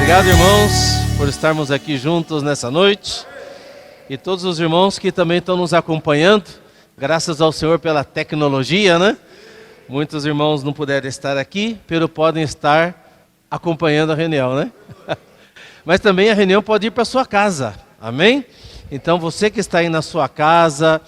Obrigado, irmãos, por estarmos aqui juntos nessa noite. E todos os irmãos que também estão nos acompanhando, graças ao Senhor pela tecnologia, né? Muitos irmãos não puderam estar aqui, pero podem estar acompanhando a reunião, né? Mas também a reunião pode ir para sua casa, amém? Então você que está aí na sua casa,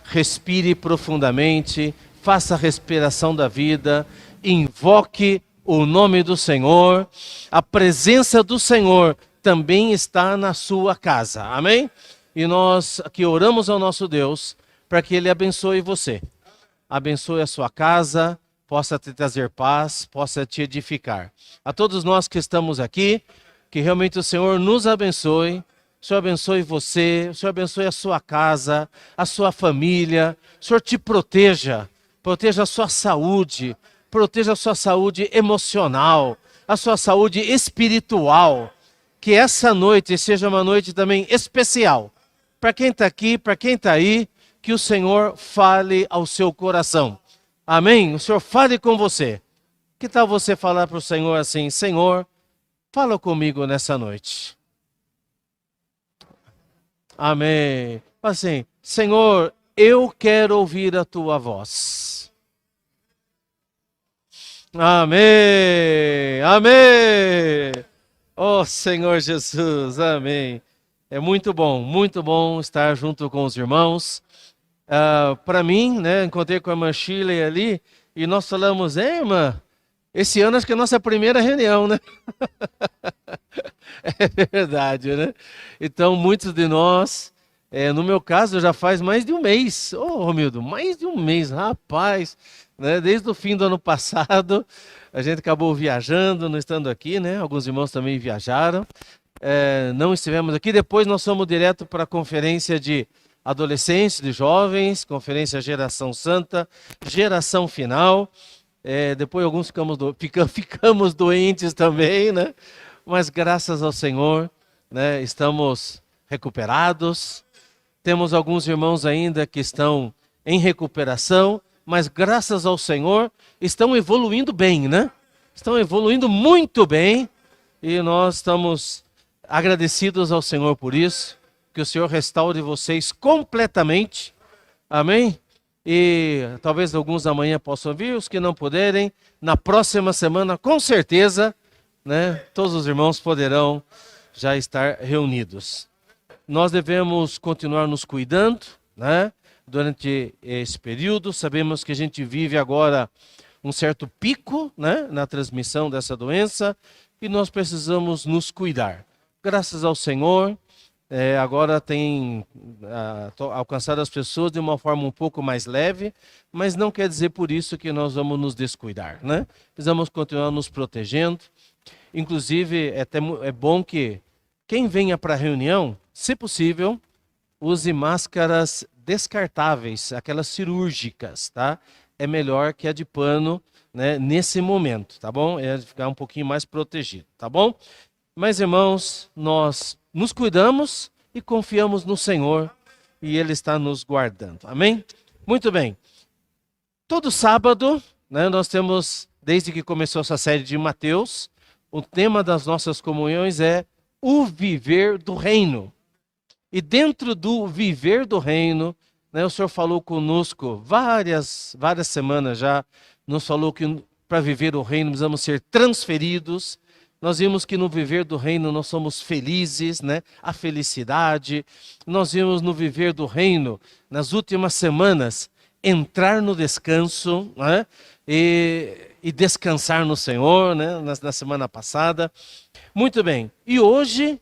respire profundamente, faça a respiração da vida, invoque o nome do Senhor. A presença do Senhor também está na sua casa, amém? E nós aqui oramos ao nosso Deus para que Ele abençoe você. Abençoe a sua casa, possa te trazer paz, possa te edificar. A todos nós que estamos aqui, que realmente o Senhor nos abençoe. O Senhor abençoe você, o Senhor abençoe a sua casa, a sua família. O Senhor te proteja, proteja a sua saúde, proteja a sua saúde emocional, a sua saúde espiritual. Que essa noite seja uma noite também especial. Para quem está aqui, para quem está aí, que o Senhor fale ao seu coração. Amém? O Senhor fale com você. Que tal você falar para o Senhor assim: Senhor, fala comigo nessa noite. Amém. Assim, Senhor, eu quero ouvir a tua voz. Amém. Amém. Oh, Senhor Jesus, amém. É muito bom estar junto com os irmãos. Para mim, né, encontrei com a irmã Shirley ali e nós falamos: irmã, esse ano acho que é a nossa primeira reunião, né? É verdade, né? Então, muitos de nós, no meu caso, já faz mais de um mês. Ô, Romildo, mais de um mês, rapaz, né? Desde o fim do ano passado, a gente acabou viajando, não estando aqui, né? Alguns irmãos também viajaram. Não estivemos aqui. Depois nós fomos direto para a conferência de adolescentes, de jovens, conferência Geração Santa, Geração Final. Depois alguns ficamos doentes também, né? Mas graças ao Senhor, né, estamos recuperados. Temos alguns irmãos ainda que estão em recuperação, mas graças ao Senhor estão evoluindo bem, né? Estão evoluindo muito bem e nós estamos agradecidos ao Senhor por isso. Que o Senhor restaure vocês completamente. Amém? E talvez alguns amanhã possam vir, os que não puderem, na próxima semana, com certeza, né, todos os irmãos poderão já estar reunidos. Nós devemos continuar nos cuidando, né, durante esse período. Sabemos que a gente vive agora um certo pico, né, na transmissão dessa doença e nós precisamos nos cuidar. Graças ao Senhor, agora tem alcançado as pessoas de uma forma um pouco mais leve, mas não quer dizer por isso que nós vamos nos descuidar, né? Precisamos continuar nos protegendo. Inclusive, é bom que quem venha para a reunião, se possível, use máscaras descartáveis, aquelas cirúrgicas, tá? É melhor que a de pano, né, nesse momento, tá bom? É ficar um pouquinho mais protegido, tá bom? Mas, irmãos, nós nos cuidamos e confiamos no Senhor e Ele está nos guardando. Amém? Muito bem. Todo sábado, né, nós temos, desde que começou essa série de Mateus, o tema das nossas comunhões é o viver do reino. E dentro do viver do reino, né, o Senhor falou conosco várias semanas já, nos falou que para viver o reino precisamos ser transferidos. Nós vimos que no viver do reino nós somos felizes, né? A felicidade. Nós vimos no viver do reino, nas últimas semanas, entrar no descanso, né? E descansar no Senhor, né? Na semana passada. Muito bem. E hoje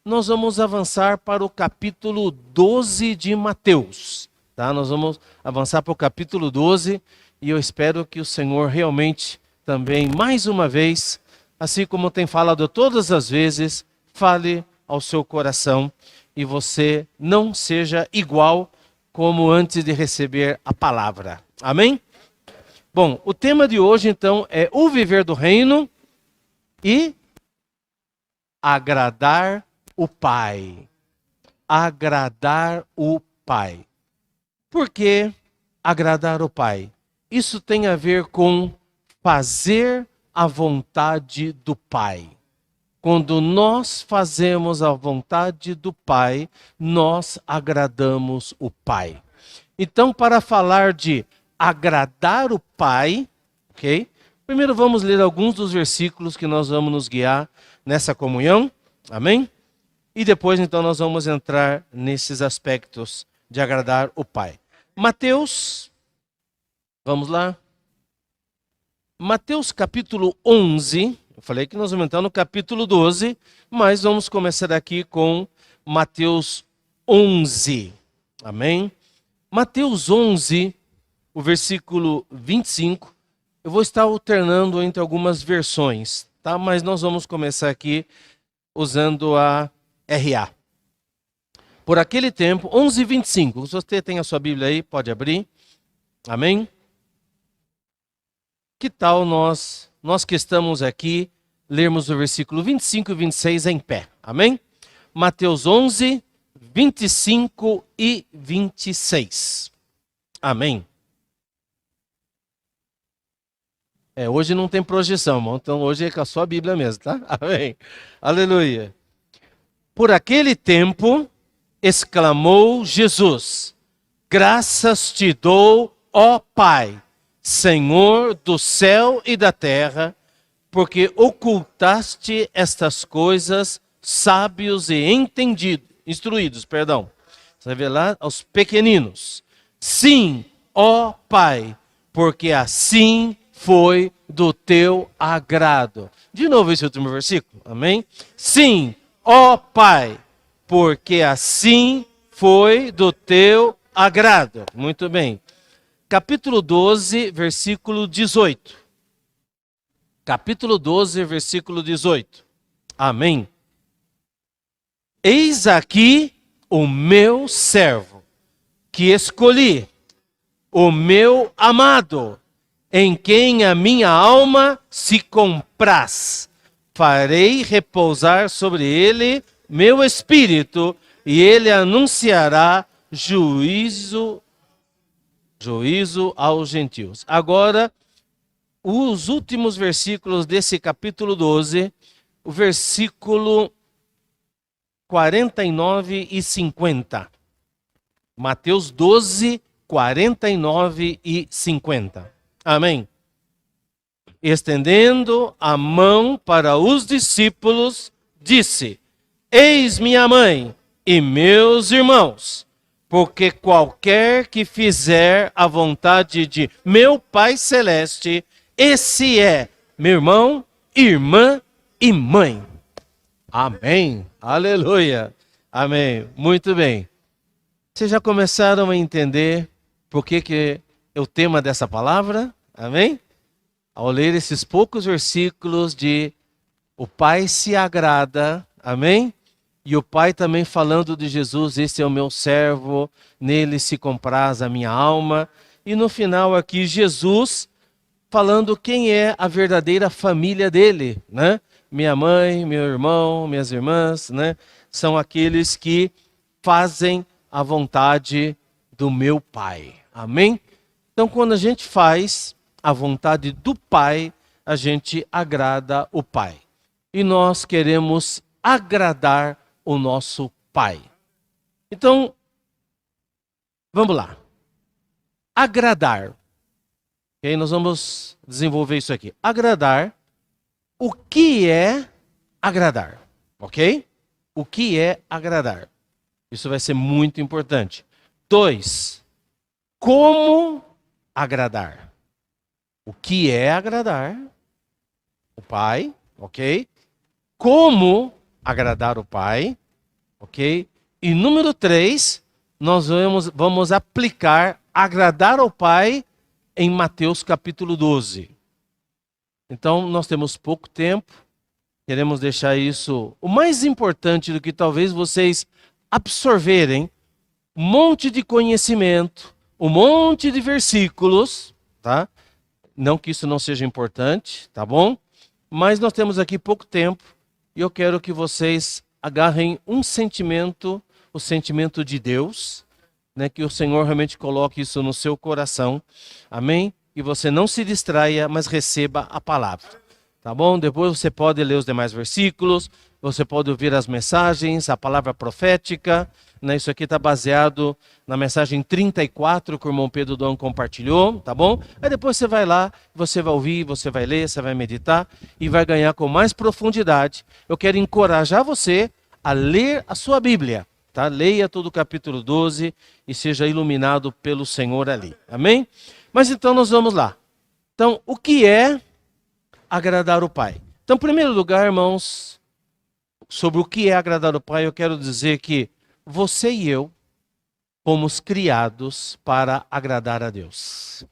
nós vamos avançar para o capítulo 12 de Mateus. Tá? Nós vamos avançar para o capítulo 12 e eu espero que o Senhor realmente também, mais uma vez, assim como tem falado todas as vezes, fale ao seu coração e você não seja igual como antes de receber a palavra. Amém? Bom, o tema de hoje então é o viver do reino e agradar o Pai. Agradar o Pai. Por que agradar o Pai? Isso tem a ver com fazer a vontade do Pai. Quando nós fazemos a vontade do Pai, nós agradamos o Pai. Então, para falar de agradar o Pai, ok? Primeiro vamos ler alguns dos versículos que nós vamos nos guiar nessa comunhão, amém? E depois, então, nós vamos entrar nesses aspectos de agradar o Pai. Mateus, vamos lá. Mateus capítulo 11, eu falei que nós vamos entrar no capítulo 12, mas vamos começar aqui com Mateus 11, amém? Mateus 11, o versículo 25, eu vou estar alternando entre algumas versões, tá? Mas nós vamos começar aqui usando a RA. Por aquele tempo, 11:25, se você tem a sua Bíblia aí, pode abrir, amém? Que tal nós que estamos aqui, lermos o versículo 25 e 26 em pé, amém? Mateus 11, 25 e 26, amém? Hoje não tem projeção, irmão, então hoje é com a sua Bíblia mesmo, tá? Amém? Aleluia. Por aquele tempo, exclamou Jesus, graças te dou, ó Pai, Senhor do céu e da terra, porque ocultaste estas coisas sábios e instruídos, revelar aos pequeninos. Sim, ó Pai, porque assim foi do teu agrado. De novo esse último versículo, amém? Sim, ó Pai, porque assim foi do teu agrado. Muito bem. Capítulo 12, versículo 18. Capítulo 12, versículo 18. Amém. Eis aqui o meu servo, que escolhi, o meu amado, em quem a minha alma se compraz. Farei repousar sobre ele meu espírito, e ele anunciará juízo aos gentios. Agora, os últimos versículos desse capítulo 12, o versículo 49 e 50. Mateus 12, 49 e 50. Amém. Estendendo a mão para os discípulos, disse: Eis minha mãe e meus irmãos, porque qualquer que fizer a vontade de meu Pai Celeste, esse é meu irmão, irmã e mãe. Amém. Aleluia. Amém. Muito bem. Vocês já começaram a entender por que é o tema dessa palavra? Amém? Ao ler esses poucos versículos de o Pai se agrada, amém? E o Pai também falando de Jesus, esse é o meu servo, nele se compraz a minha alma. E no final aqui, Jesus falando quem é a verdadeira família dele, né? Minha mãe, meu irmão, minhas irmãs, né? São aqueles que fazem a vontade do meu Pai. Amém? Então, quando a gente faz a vontade do Pai, a gente agrada o Pai. E nós queremos agradar o nosso Pai. Então, vamos lá. Agradar. Ok? Nós vamos desenvolver isso aqui. Agradar. O que é agradar? Ok? O que é agradar? Isso vai ser muito importante. 2. Como agradar? O que é agradar? O Pai, ok? Como agradar o Pai, ok? E número 3, nós vamos aplicar agradar ao Pai em Mateus capítulo 12. Então, nós temos pouco tempo, queremos deixar isso o mais importante do que talvez vocês absorverem um monte de conhecimento, um monte de versículos, tá? Não que isso não seja importante, tá bom? Mas nós temos aqui pouco tempo e eu quero que vocês agarrem um sentimento, o sentimento de Deus, né? Que o Senhor realmente coloque isso no seu coração, amém? E você não se distraia, mas receba a palavra. tá bom? Depois você pode ler os demais versículos, você pode ouvir as mensagens, a palavra profética, né? Isso aqui está baseado na mensagem 34 que o irmão Pedro Dom compartilhou, tá bom? Aí depois você vai lá, você vai ouvir, você vai ler, você vai meditar e vai ganhar com mais profundidade. Eu quero encorajar você a ler a sua Bíblia, tá? Leia todo o capítulo 12 e seja iluminado pelo Senhor ali, amém? Mas então nós vamos lá. Então, o que é agradar o Pai? Então, em primeiro lugar, irmãos, sobre o que é agradar o Pai, eu quero dizer que você e eu fomos criados para agradar a Deus.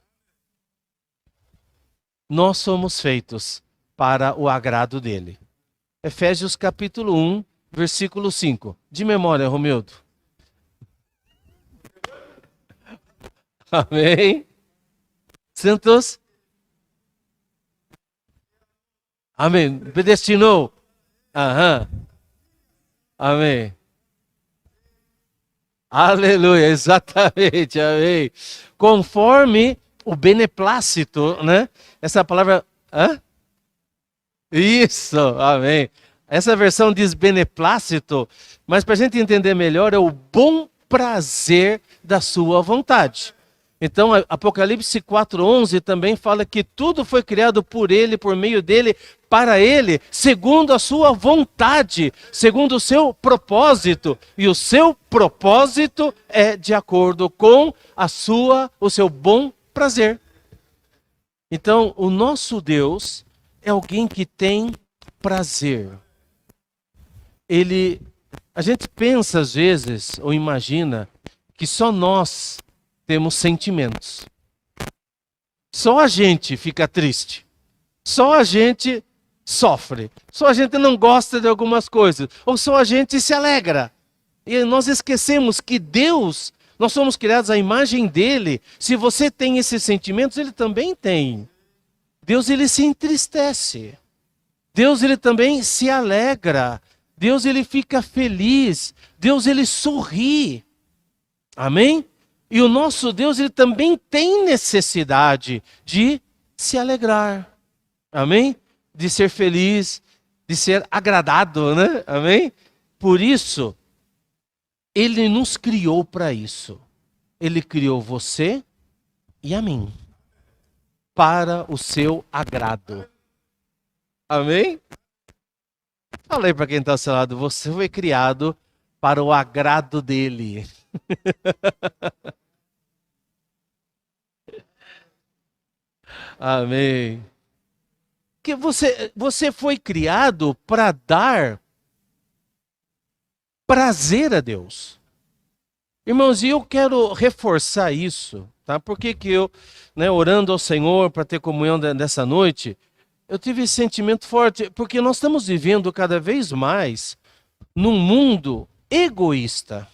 Nós somos feitos para o agrado dele. Efésios capítulo 1, versículo 5. De memória, Romildo. Amém? Santos? Amém. Predestinou? Aham. Amém. Aleluia, exatamente, amém. Conforme o beneplácito, né? Essa palavra... Hã? Isso, amém. Essa versão diz beneplácito, mas para a gente entender melhor, é o bom prazer da sua vontade. Então, Apocalipse 4:11 também fala que tudo foi criado por ele, por meio dele, para ele, segundo a sua vontade, segundo o seu propósito. E o seu propósito é de acordo com o seu bom prazer. Então, o nosso Deus é alguém que tem prazer. A gente pensa às vezes, ou imagina, que só nós temos sentimentos. Só a gente fica triste. Só a gente sofre. Só a gente não gosta de algumas coisas. Ou só a gente se alegra. E nós esquecemos que Deus, nós somos criados à imagem dele. Se você tem esses sentimentos, ele também tem. Deus, ele se entristece. Deus, ele também se alegra. Deus, ele fica feliz. Deus, ele sorri. Amém? E o nosso Deus, ele também tem necessidade de se alegrar. Amém? De ser feliz, de ser agradado, né? Amém? Por isso, ele nos criou para isso. Ele criou você e a mim. Para o seu agrado. Amém? Falei para quem está ao seu lado, você foi criado para o agrado dele. Amém. Que você foi criado para dar prazer a Deus. Irmãos, e eu quero reforçar isso, tá? Por que eu, orando ao Senhor para ter comunhão nessa noite, eu tive esse sentimento forte, porque nós estamos vivendo cada vez mais num mundo egoísta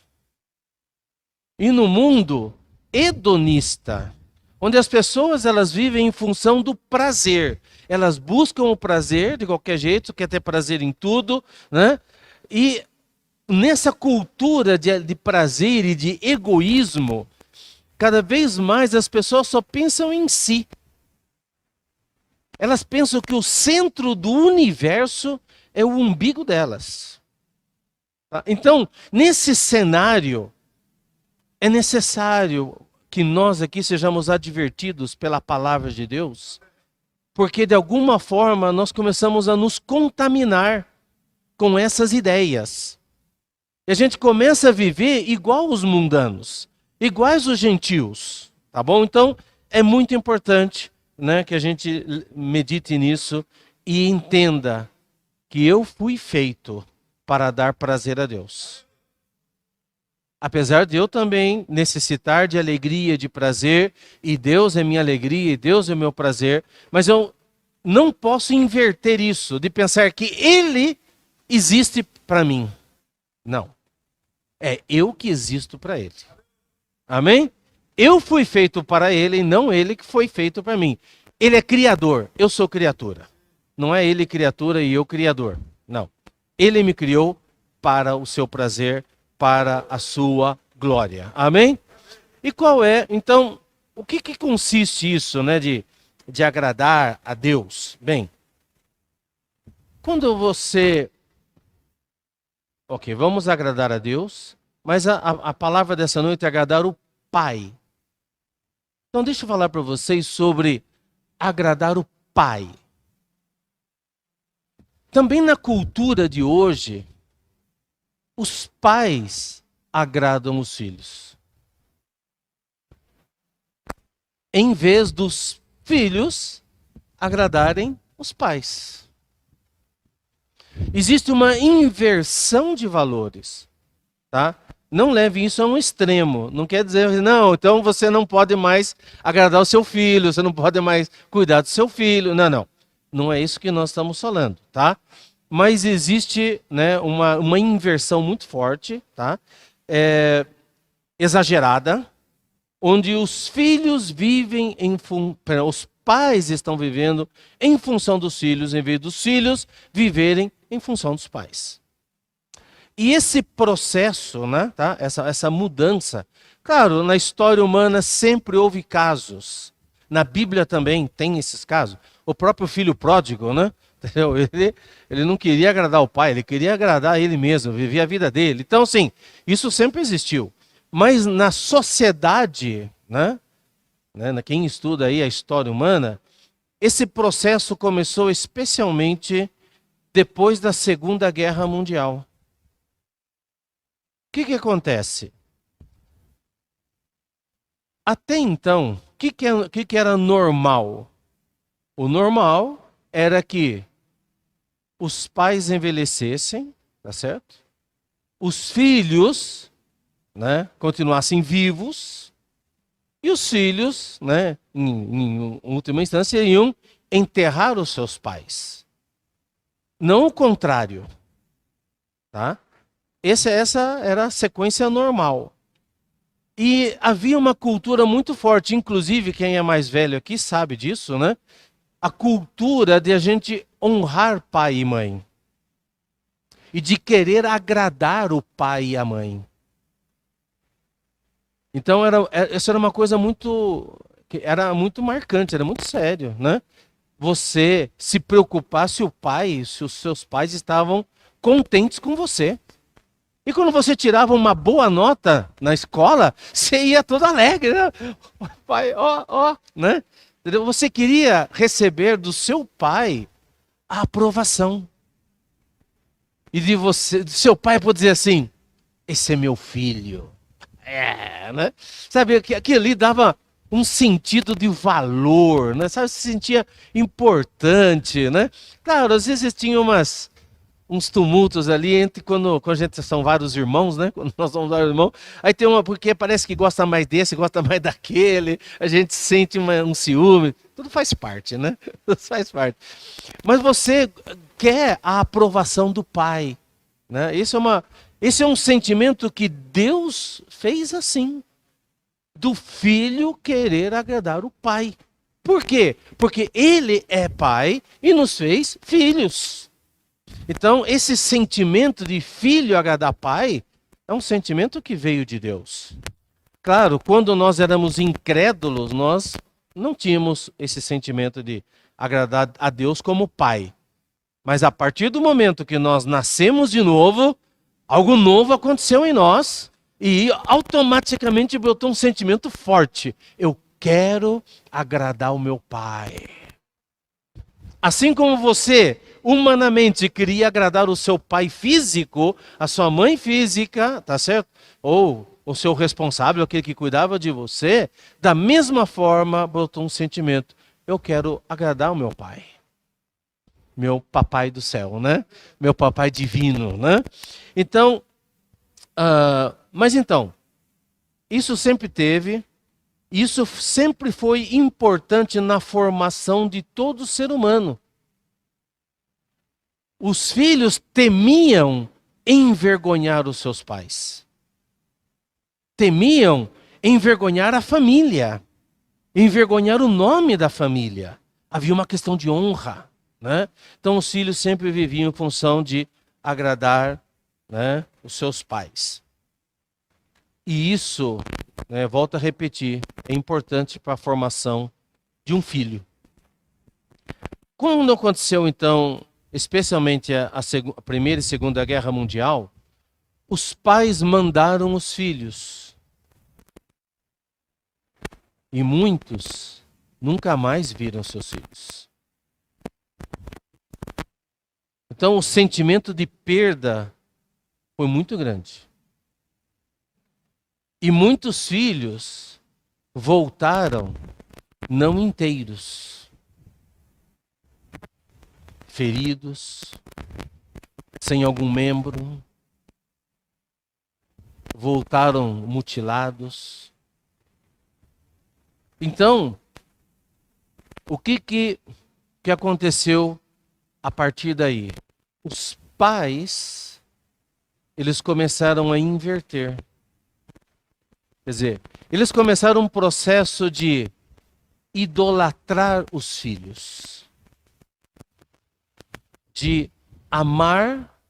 e num mundo hedonista, onde as pessoas elas vivem em função do prazer. Elas buscam o prazer de qualquer jeito, quer ter prazer em tudo, né? E nessa cultura de prazer e de egoísmo, cada vez mais as pessoas só pensam em si. Elas pensam que o centro do universo é o umbigo delas. Então, nesse cenário, é necessário que nós aqui sejamos advertidos pela palavra de Deus, porque de alguma forma nós começamos a nos contaminar com essas ideias. E a gente começa a viver igual os mundanos, iguais os gentios, tá bom? Então, é muito importante, que a gente medite nisso e entenda que eu fui feito para dar prazer a Deus. Apesar de eu também necessitar de alegria, de prazer, e Deus é minha alegria, e Deus é meu prazer, mas eu não posso inverter isso, de pensar que Ele existe para mim. Não. É eu que existo para Ele. Amém? Eu fui feito para Ele e não Ele que foi feito para mim. Ele é criador, eu sou criatura. Não é Ele criatura e eu criador. Não. Ele me criou para o seu prazer, para a sua glória. Amém? E qual é, então, o que consiste isso, de agradar a Deus? Bem, quando você... Ok, vamos agradar a Deus, mas a palavra dessa noite é agradar o Pai. Então deixa eu falar para vocês sobre agradar o Pai. Também na cultura de hoje, os pais agradam os filhos, em vez dos filhos agradarem os pais. Existe uma inversão de valores, tá? Não leve isso a um extremo. Não quer dizer, não, então você não pode mais agradar o seu filho, você não pode mais cuidar do seu filho. Não, não. Não é isso que nós estamos falando, tá? Mas existe, né, uma inversão muito forte, tá? Exagerada, onde os filhos vivem os pais estão vivendo em função dos filhos, em vez dos filhos viverem em função dos pais. E esse processo, né, tá? essa mudança, claro, na história humana sempre houve casos. Na Bíblia também tem esses casos. O próprio filho pródigo, né? Entendeu? Ele não queria agradar o pai, ele queria agradar ele mesmo, vivia a vida dele. Então, sim, isso sempre existiu. Mas na sociedade, né, quem estuda aí a história humana, esse processo começou especialmente depois da Segunda Guerra Mundial. O que acontece? Até então, o que era normal? O normal era que os pais envelhecessem, tá certo? Os filhos, né, continuassem vivos, e os filhos, né, em última instância, iriam enterrar os seus pais. Não o contrário, tá? Essa era a sequência normal. E havia uma cultura muito forte, inclusive quem é mais velho aqui sabe disso, né? A cultura de a gente honrar pai e mãe. E de querer agradar o pai e a mãe. Então essa era uma coisa era muito marcante, era muito sério, né? Você se preocupar se os seus pais estavam contentes com você. E quando você tirava uma boa nota na escola, você ia todo alegre, né? Pai, ó, né? Você queria receber do seu pai a aprovação. E do seu pai pode dizer assim, esse é meu filho. Né? Sabe, aquilo ali dava um sentido de valor, né? Sabe, se sentia importante, né? Claro, às vezes tinha uns tumultos ali entre quando a gente são vários irmãos, né? Quando nós somos vários irmãos, aí tem porque parece que gosta mais desse, gosta mais daquele, a gente sente um ciúme, tudo faz parte, né? Tudo faz parte. Mas você quer a aprovação do pai, né? Esse é um sentimento que Deus fez assim, do filho querer agradar o pai. Por quê? Porque ele é pai e nos fez filhos. Então, esse sentimento de filho agradar pai é um sentimento que veio de Deus. Claro, quando nós éramos incrédulos, nós não tínhamos esse sentimento de agradar a Deus como pai. Mas a partir do momento que nós nascemos de novo, algo novo aconteceu em nós e automaticamente brotou um sentimento forte. Eu quero agradar o meu pai. Assim como você humanamente queria agradar o seu pai físico, a sua mãe física, tá certo? Ou o seu responsável, aquele que cuidava de você, da mesma forma brotou um sentimento. Eu quero agradar o meu pai. Meu papai do céu, né? Meu papai divino, né? Então, mas então, isso sempre teve, isso sempre foi importante na formação de todo ser humano. Os filhos temiam envergonhar os seus pais. Temiam envergonhar a família, envergonhar o nome da família. Havia uma questão de honra, né? Então os filhos sempre viviam em função de agradar, né, os seus pais. E isso, né, volto a repetir, é importante para a formação de um filho. Quando aconteceu então especialmente a Primeira e Segunda Guerra Mundial, os pais mandaram os filhos. E muitos nunca mais viram seus filhos. Então o sentimento de perda foi muito grande. E muitos filhos voltaram não inteiros, feridos, sem algum membro, voltaram mutilados. Então, o que aconteceu a partir daí? Os pais, eles começaram a inverter. Quer dizer, eles começaram um processo de idolatrar os filhos, de amar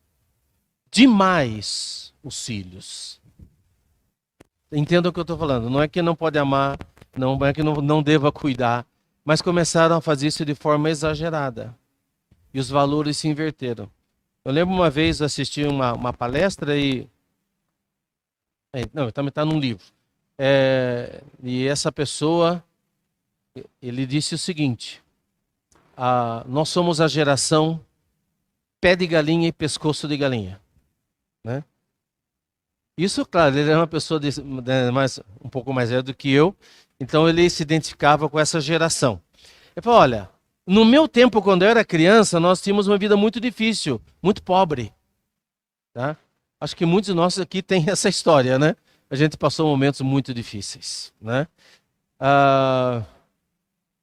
demais os filhos. Entendam o que eu estou falando. Não é que não pode amar, não é que não deva cuidar, mas começaram a fazer isso de forma exagerada. E os valores se inverteram. Eu lembro uma vez eu assisti uma palestra e... Não, também está num livro. E essa pessoa, ele disse o seguinte: nós somos a geração pé de galinha e pescoço de galinha, né? Isso, claro, ele é uma pessoa um pouco mais velha do que eu, então ele se identificava com essa geração. Ele falou: olha, no meu tempo, quando eu era criança, nós tínhamos uma vida muito difícil, muito pobre, tá? Acho que muitos de nós aqui têm essa história, né? A gente passou momentos muito difíceis, né?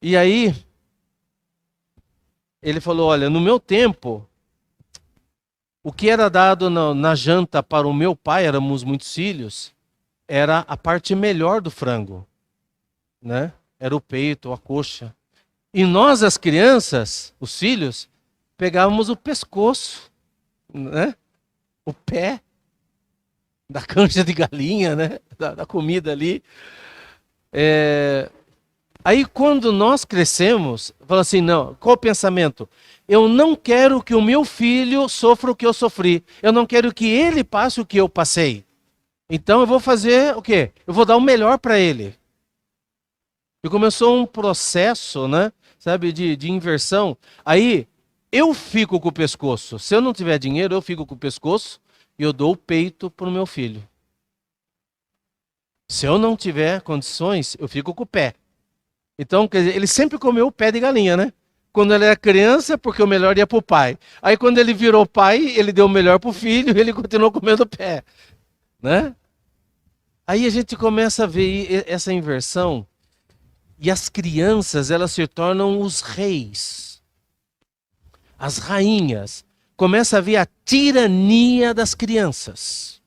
E aí, ele falou: olha, no meu tempo, o que era dado na janta para o meu pai, éramos muitos filhos, era a parte melhor do frango, né? Era o peito, a coxa. E nós, as crianças, os filhos, pegávamos o pescoço, né? O pé da canja de galinha, né? Da comida ali. Aí quando nós crescemos, fala assim, não, qual o pensamento? Eu não quero que o meu filho sofra o que eu sofri. Eu não quero que ele passe o que eu passei. Então eu vou fazer o quê? Eu vou dar o melhor para ele. E começou um processo, né? Sabe, de inversão. Aí eu fico com o pescoço. Se eu não tiver dinheiro, eu fico com o pescoço e eu dou o peito para o meu filho. Se eu não tiver condições, eu fico com o pé. Então, quer dizer, ele sempre comeu o pé de galinha, né? Quando ele era criança, porque o melhor ia para o pai. Aí quando ele virou pai, ele deu o melhor para o filho e ele continuou comendo o pé, né? Aí a gente começa a ver essa inversão e as crianças, elas se tornam os reis, as rainhas. Começa a ver a tirania das crianças.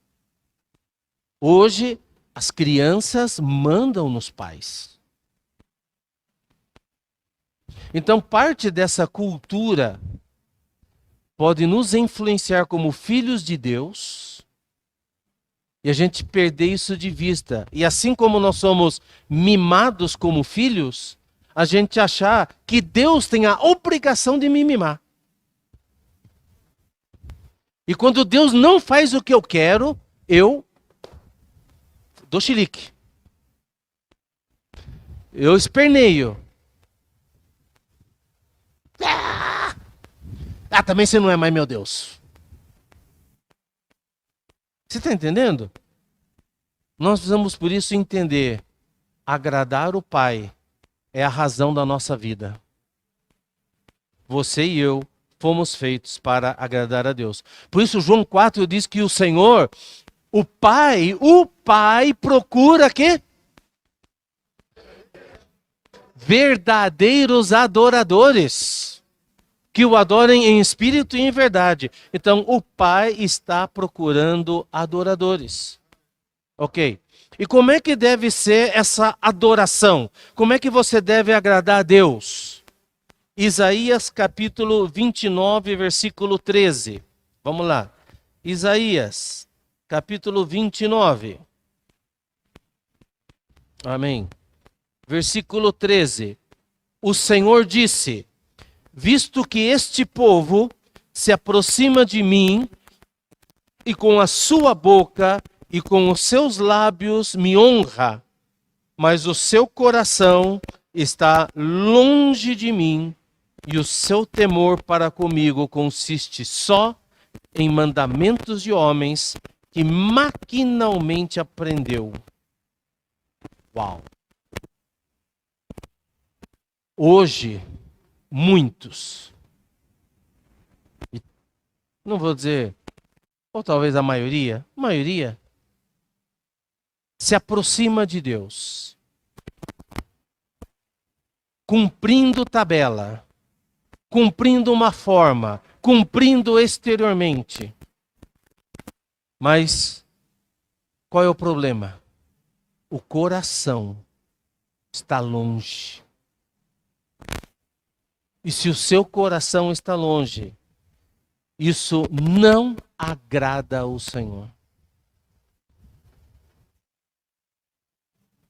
Hoje, as crianças mandam nos pais. Então, parte dessa cultura pode nos influenciar como filhos de Deus e a gente perder isso de vista. E assim como nós somos mimados como filhos, a gente achar que Deus tem a obrigação de me mimar. E quando Deus não faz o que eu quero, eu dou chilique. Eu esperneio. Também você não é mais meu Deus. Você está entendendo? Nós precisamos, por isso, entender. Agradar o Pai é a razão da nossa vida. Você e eu fomos feitos para agradar a Deus. Por isso, João 4 diz que o Senhor, o Pai procura quê? Verdadeiros adoradores. Que o adorem em espírito e em verdade. Então, o Pai está procurando adoradores. Ok. E como é que deve ser essa adoração? Como é que você deve agradar a Deus? Isaías capítulo 29, versículo 13. Vamos lá. Isaías capítulo 29. Amém. Versículo 13. O Senhor disse: visto que este povo se aproxima de mim e com a sua boca e com os seus lábios me honra, mas o seu coração está longe de mim e o seu temor para comigo consiste só em mandamentos de homens que maquinalmente aprendeu. Uau! Hoje, muitos, não vou dizer, ou talvez a maioria, se aproxima de Deus, cumprindo tabela, cumprindo uma forma, cumprindo exteriormente. Mas qual é o problema? O coração está longe. E se o seu coração está longe, isso não agrada ao Senhor.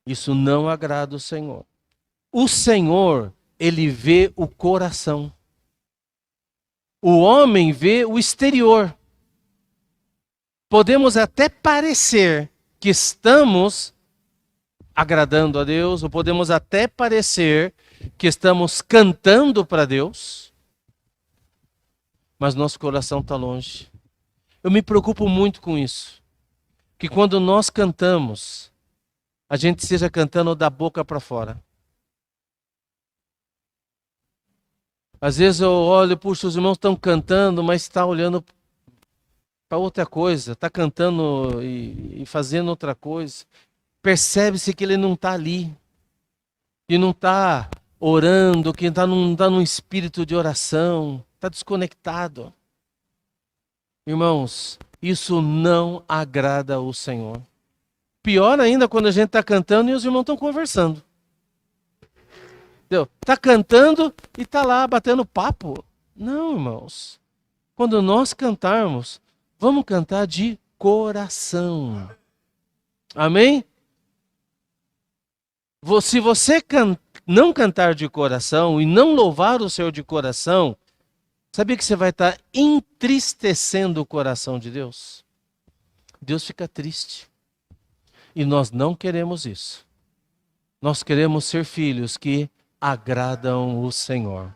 Isso não agrada o Senhor. O Senhor, ele vê o coração. O homem vê o exterior. Podemos até parecer que estamos agradando a Deus, ou podemos até parecer que estamos cantando para Deus, mas nosso coração está longe. Eu me preocupo muito com isso. Que quando nós cantamos, a gente esteja cantando da boca para fora. Às vezes eu olho, puxa, os irmãos estão cantando, mas está olhando para outra coisa, está cantando e fazendo outra coisa. Percebe-se que ele não está ali, que não está orando, que não está num espírito de oração, está desconectado. Irmãos, isso não agrada ao Senhor. Pior ainda quando a gente está cantando e os irmãos estão conversando. Está cantando e está lá batendo papo. Não, irmãos. Quando nós cantarmos, vamos cantar de coração. Amém? Se você não cantar de coração e não louvar o Senhor de coração, sabia que você vai estar entristecendo o coração de Deus? Deus fica triste. E nós não queremos isso. Nós queremos ser filhos que agradam o Senhor,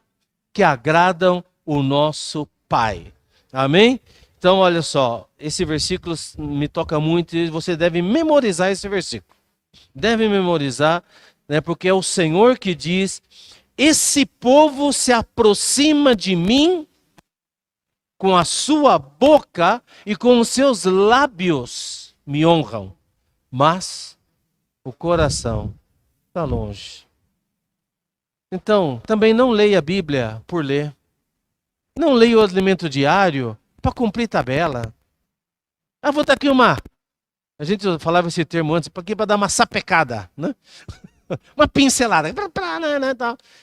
que agradam o nosso Pai. Amém? Então, olha só, esse versículo me toca muito e você deve memorizar esse versículo. Deve memorizar, né, porque é o Senhor que diz: esse povo se aproxima de mim com a sua boca e com os seus lábios me honram, mas o coração está longe. Então, também não leia a Bíblia por ler. Não leia o alimento diário para cumprir tabela. Vou dar aqui uma... A gente falava esse termo antes, para dar uma sapecada, né? Uma pincelada.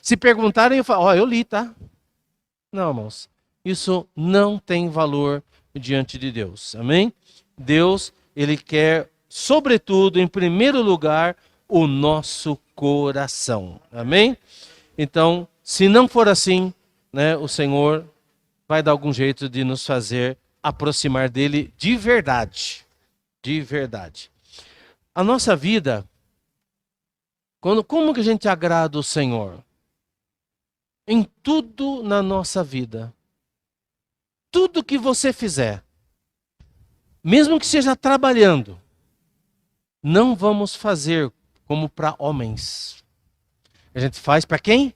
Se perguntarem, eu falo, eu li, tá? Não, irmãos. Isso não tem valor diante de Deus. Amém? Deus, ele quer, sobretudo, em primeiro lugar, o nosso coração. Amém? Então, se não for assim, né, o Senhor vai dar algum jeito de nos fazer aproximar dele de verdade. De verdade. A nossa vida, como que a gente agrada o Senhor? Em tudo na nossa vida. Tudo que você fizer, mesmo que seja trabalhando, não vamos fazer como para homens. A gente faz para quem?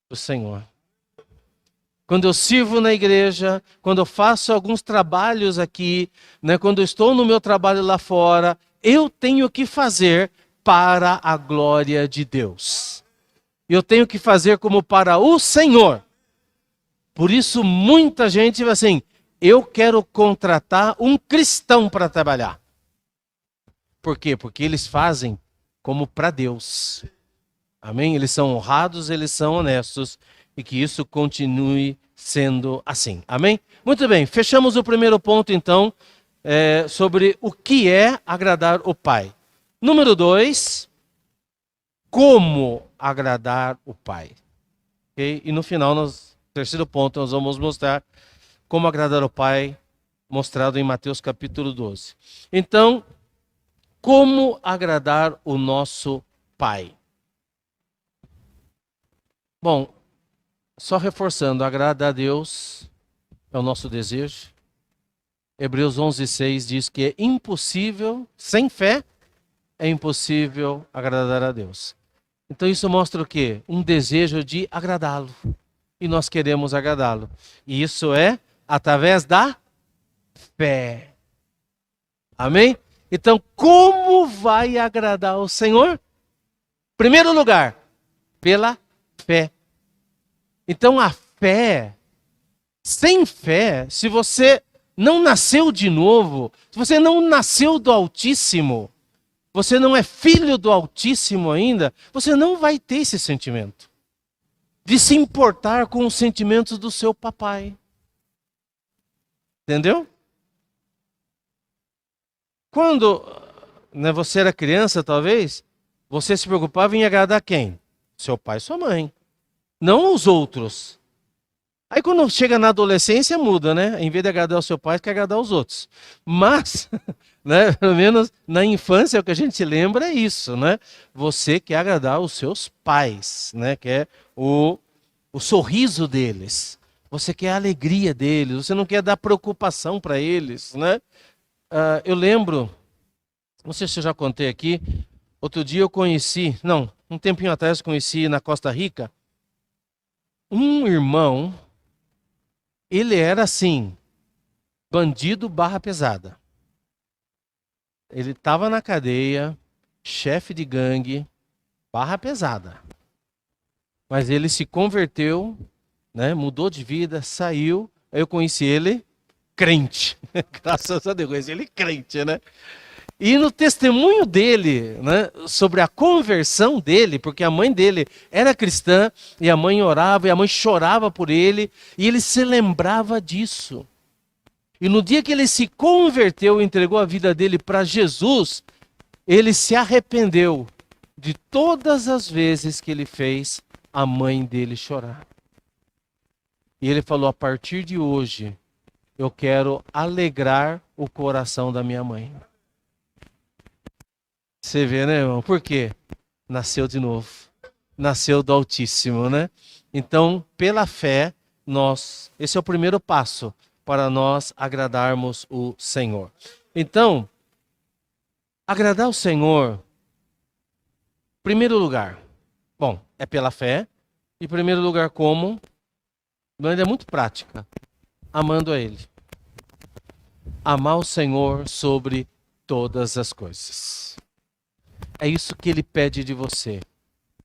O Senhor. Quando eu sirvo na igreja, quando eu faço alguns trabalhos aqui, né, quando eu estou no meu trabalho lá fora, eu tenho que fazer para a glória de Deus. Eu tenho que fazer como para o Senhor. Por isso muita gente vai assim, eu quero contratar um cristão para trabalhar. Por quê? Porque eles fazem como para Deus. Amém? Eles são honrados, eles são honestos e que isso continue sendo assim. Amém? Muito bem, fechamos o primeiro ponto então, sobre o que é agradar o Pai. Número 2, como agradar o Pai. Okay? E no final, terceiro ponto, nós vamos mostrar como agradar ao Pai, mostrado em Mateus capítulo 12. Então, como agradar o nosso Pai? Bom, só reforçando, agradar a Deus é o nosso desejo. Hebreus 11:6 diz que é impossível, sem fé, é impossível agradar a Deus. Então isso mostra o quê? Um desejo de agradá-lo. E nós queremos agradá-lo. E isso é através da fé. Amém? Então, como vai agradar o Senhor? Primeiro lugar, pela fé. Então, a fé, sem fé, se você não nasceu de novo, se você não nasceu do Altíssimo, você não é filho do Altíssimo ainda, você não vai ter esse sentimento de se importar com os sentimentos do seu papai. Entendeu? Quando você era criança, talvez, você se preocupava em agradar quem? Seu pai e sua mãe. Não os outros. Aí quando chega na adolescência, muda, né? Em vez de agradar o seu pai, quer agradar os outros. Mas, né, pelo menos na infância, o que a gente lembra é isso, né? Você quer agradar os seus pais, né? Quer o sorriso deles. Você quer a alegria deles. Você não quer dar preocupação para eles, né? Eu lembro, não sei se eu já contei aqui, outro dia eu conheci, um tempinho atrás eu conheci na Costa Rica, um irmão, ele era assim, bandido barra pesada. Ele estava na cadeia, chefe de gangue, barra pesada. Mas ele se converteu, né, mudou de vida, saiu, aí eu conheci ele crente. Graças a Deus, conheci ele crente, né? E no testemunho dele, né, sobre a conversão dele, porque a mãe dele era cristã, e a mãe orava, e a mãe chorava por ele, e ele se lembrava disso. E no dia que ele se converteu e entregou a vida dele para Jesus, ele se arrependeu de todas as vezes que ele fez a mãe dele chorar. E ele falou, a partir de hoje, eu quero alegrar o coração da minha mãe. Você vê, né, irmão? Por quê? Nasceu de novo. Nasceu do Altíssimo, né? Então, pela fé, esse é o primeiro passo para nós agradarmos o Senhor. Então, agradar o Senhor, primeiro lugar, bom, é pela fé. Em primeiro lugar, como? De maneira muito prática, amando a Ele. Amar o Senhor sobre todas as coisas. É isso que Ele pede de você.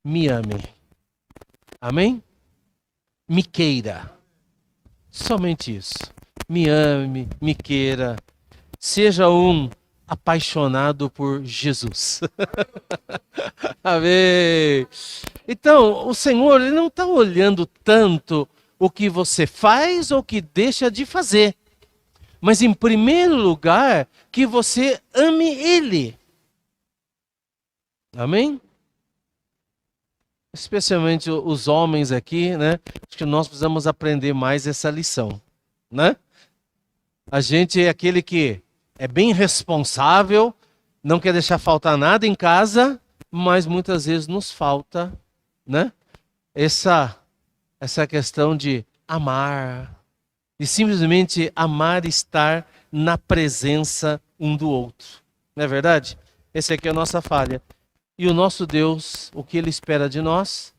Me ame. Amém? Me queira. Somente isso. Me ame, me queira. Seja um apaixonado por Jesus. Amém. Então, o Senhor, Ele não está olhando tanto o que você faz ou que deixa de fazer. Mas, em primeiro lugar, que você ame Ele. Amém? Especialmente os homens aqui, né? Acho que nós precisamos aprender mais essa lição, né? A gente é aquele que é bem responsável, não quer deixar faltar nada em casa, mas muitas vezes nos falta, né? Essa questão de amar, de simplesmente amar estar na presença um do outro. Não é verdade? Essa aqui é a nossa falha. E o nosso Deus, o que Ele espera de nós?